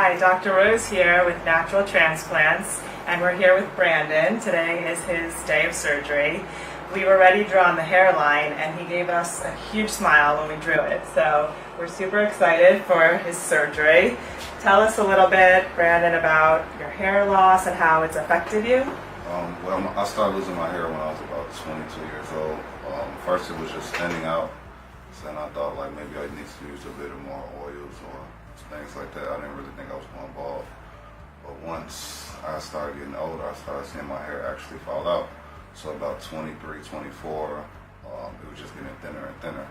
Hi, Dr. Rose here with Natural Transplants, and we're here with Brandon. Today is his day of surgery. We were ready to draw on the hairline, and he gave us a huge smile when we drew it. So we're super excited for his surgery. Tell us a little bit, Brandon, about your hair loss and how it's affected you. Well, I started losing my hair when I was about 22 years old. First it was just thinning out, so then I thought like maybe I need to use a bit more oils or things like that. I didn't really think I was going bald. But once I started getting older, I started seeing my hair actually fall out. So about 23, 24, it was just getting thinner and thinner.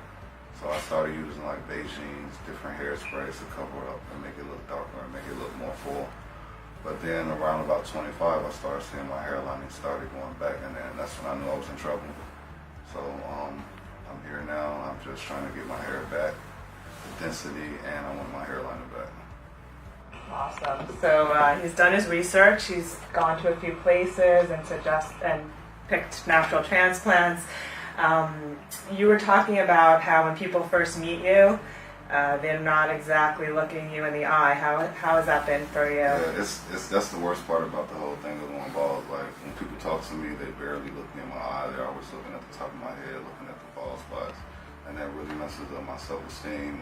So I started using like Beijing's, different hairsprays to cover it up and make it look darker and make it look more full. But then around about 25, I started seeing my hairline and started going back, and then that's when I knew I was in trouble. So I'm here now. I'm just trying to get my hair back, the density, and I want my hairline back. Awesome. So he's done his research. He's gone to a few places and picked natural transplants. You were talking about how when people first meet you, they're not exactly looking you in the eye. How has that been for you? Yeah, that's the worst part about the whole thing of going bald. Like when people talk to me, they barely look me in my eye. They're always looking at the top of my head, looking at the bald spots, and that really messes up my self-esteem.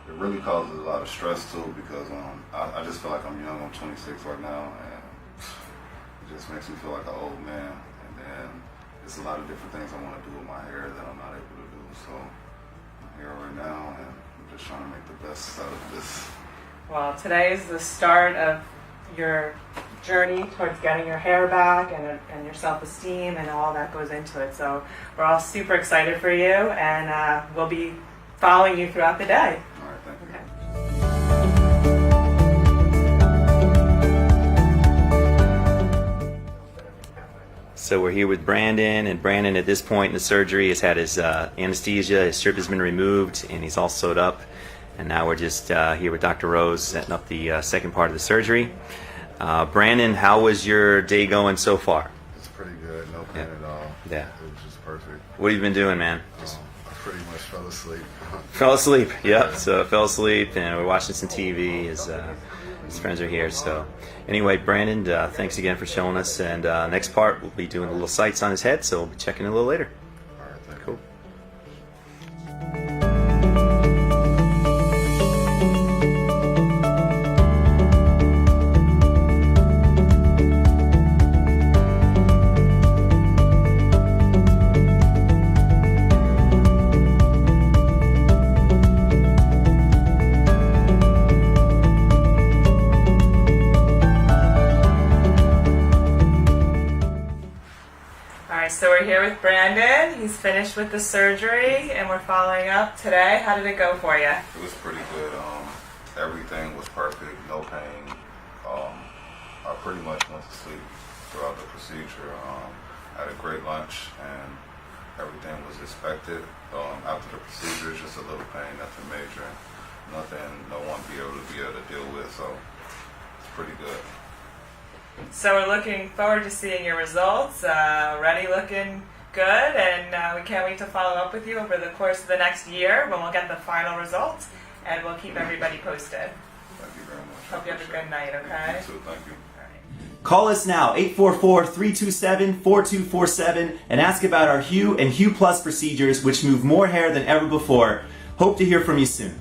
It really causes a lot of stress too because I just feel like I'm young. I'm 26 right now, and it just makes me feel like an old man. And then there's a lot of different things I want to do with my hair that I'm not able to do. So I'm here right now, and I'm just trying to make the best out of this. Well, today is the start of your journey towards getting your hair back and your self-esteem and all that goes into it. So we're all super excited for you, and we'll be following you throughout the day. All right, thank you. Okay. So we're here with Brandon, and Brandon at this point in the surgery has had his anesthesia, his strip has been removed, and he's all sewed up. And now we're just here with Dr. Rose setting up the second part of the surgery. Brandon, how was your day going so far? It's pretty good, no pain at all. Yeah. It was just perfect. What have you been doing, man? I pretty much fell asleep. Fell asleep, yep. So fell asleep, and we're watching some TV. His friends are here. So anyway, Brandon, thanks again for showing us. And next part, we'll be doing the little sights on his head, so we'll be checking in a little later. All right, thank you. Cool. So we're here with Brandon. He's finished with the surgery, and we're following up today. How did it go for you? It was pretty good. Everything was perfect, no pain. I pretty much went to sleep throughout the procedure. Had a great lunch, and everything was expected. After the procedure, it's just a little pain, nothing major, nothing no one be able to deal with. So it's pretty good. So we're looking forward to seeing your results. Already looking good, and we can't wait to follow up with you over the course of the next year when we'll get the final results, and we'll keep everybody posted. Thank you very much. Hope you have a good night, okay? You too, thank you. All right. Call us now, 844-327-4247, and ask about our Hue and Hue Plus procedures, which move more hair than ever before. Hope to hear from you soon.